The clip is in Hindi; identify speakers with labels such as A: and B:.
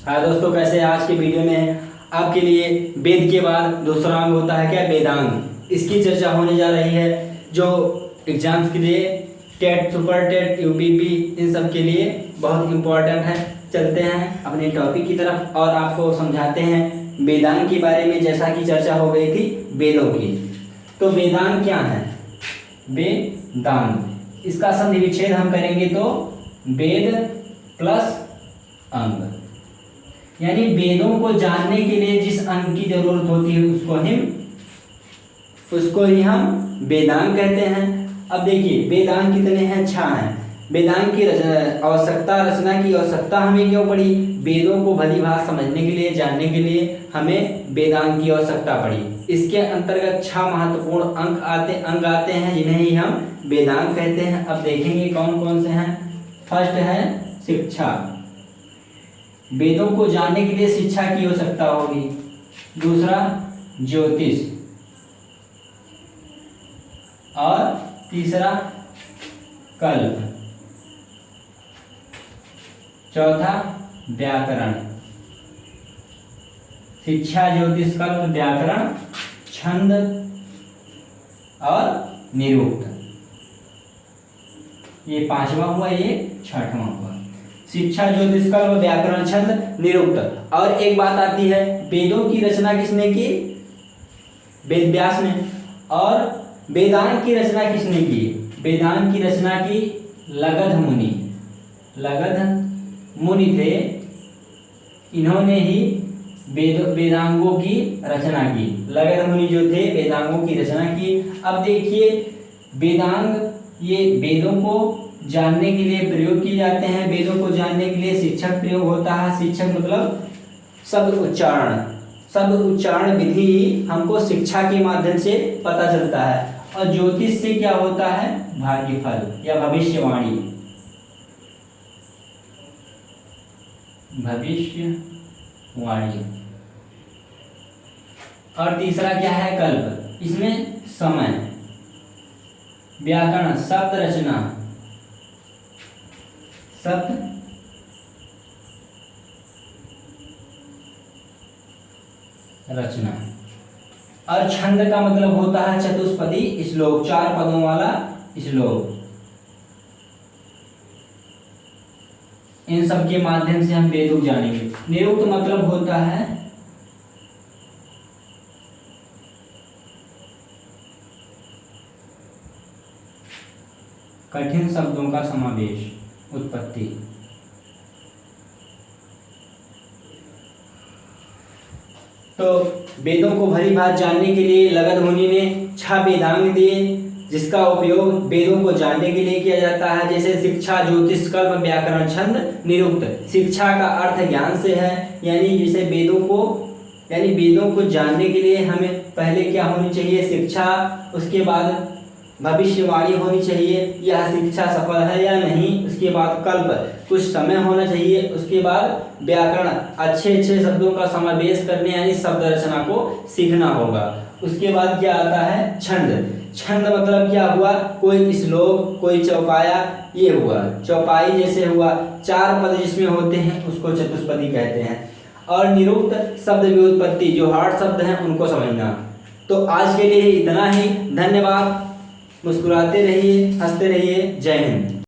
A: हाँ दोस्तों, कैसे हैं? आज के वीडियो में आपके लिए वेद के बाद दूसरा अंग होता है क्या, वेदांग। इसकी चर्चा होने जा रही है जो एग्जाम्स के लिए टेट, सुपर टेट, यूपीपी, इन सब के लिए बहुत इम्पोर्टेंट है। चलते हैं अपने टॉपिक की तरफ और आपको समझाते हैं वेदांग के बारे में। जैसा कि चर्चा हो गई थी वेदों की, तो वेदांग क्या है? वेदांग, इसका संधि विच्छेद हम करेंगे तो वेद प्लस अंग, यानी वेदों को जानने के लिए जिस अंग की जरूरत होती है उसको ही हम वेदांग कहते हैं। अब देखिए वेदांग कितने हैं? 6 हैं। वेदांग की रचना की आवश्यकता हमें क्यों पड़ी? वेदों को भली भांति समझने के लिए, जानने के लिए हमें वेदांग की आवश्यकता पड़ी। इसके अंतर्गत 6 महत्वपूर्ण अंग आते हैं जिन्हें ही हम वेदांग कहते हैं। अब देखेंगे कौन कौन से हैं। फर्स्ट है शिक्षा, वेदों को जानने के लिए शिक्षा की आवश्यकता होगी। दूसरा ज्योतिष, और तीसरा कल्प, चौथा व्याकरण। शिक्षा, ज्योतिष, कल्प, व्याकरण, छंद और निरुक्त। ये 5वां हुआ, ये 6वां हुआ। शिक्षा, ज्योतिष, कल्प, व्याकरण, छंद, निरुक्त। और एक बात आती है, वेदों की रचना किसने की? वेद व्यास ने। और वेदांग की रचना किसने की? वेदांग की रचना की लगध मुनि। लगध मुनि थे, इन्होंने ही वेदांगों की रचना की। लगध मुनि जो थे वेदांगों की रचना की। अब देखिए वेदांग ये वेदों को जानने के लिए प्रयोग किए जाते हैं। वेदों को जानने के लिए शिक्षक प्रयोग होता है। शिक्षक मतलब शब्द उच्चारण विधि हमको शिक्षा के माध्यम से पता चलता है। और ज्योतिष से क्या होता है? भाग्यफल या भविष्यवाणी। और तीसरा क्या है? कल्प, इसमें समय। व्याकरण, शब्द रचना, और छंद का मतलब होता है चतुष्पदी श्लोक, 4 पदों वाला श्लोक। इन सब के माध्यम से हम वेदों को जानेंगे। निरुक्त मतलब होता है कठिन शब्दों का समावेश, उत्पत्ति। तो वेदों को भली भांति जानने के लिए लगध मुनि ने 6 वेदांग दिए, जिसका उपयोग वेदों को जानने के लिए किया जाता है। जैसे शिक्षा, ज्योतिष, कल्प, व्याकरण, छंद, निरुक्त। शिक्षा का अर्थ ज्ञान से है, यानी जैसे वेदों को जानने के लिए हमें पहले क्या होनी चाहिए? शिक्षा। उसके बाद भविष्यवाणी होनी चाहिए, यह शिक्षा सफल है या नहीं। उसके बाद कल्प, कुछ समय होना चाहिए। उसके बाद व्याकरण, अच्छे शब्दों का समावेश करने यानी शब्द रचना को सीखना होगा। उसके बाद क्या आता है? छंद। छंद मतलब क्या हुआ? कोई श्लोक, कोई चौपाया, ये हुआ। चौपाई जैसे हुआ, 4 पद जिसमें होते हैं उसको चतुष्पदी कहते हैं। और निरुक्त शब्द व्युत्पत्ति, जो हार्ड शब्द हैं उनको समझना। तो आज के लिए इतना ही। धन्यवाद। मुस्कुराते रहिए, हंसते रहिए। जय हिंद।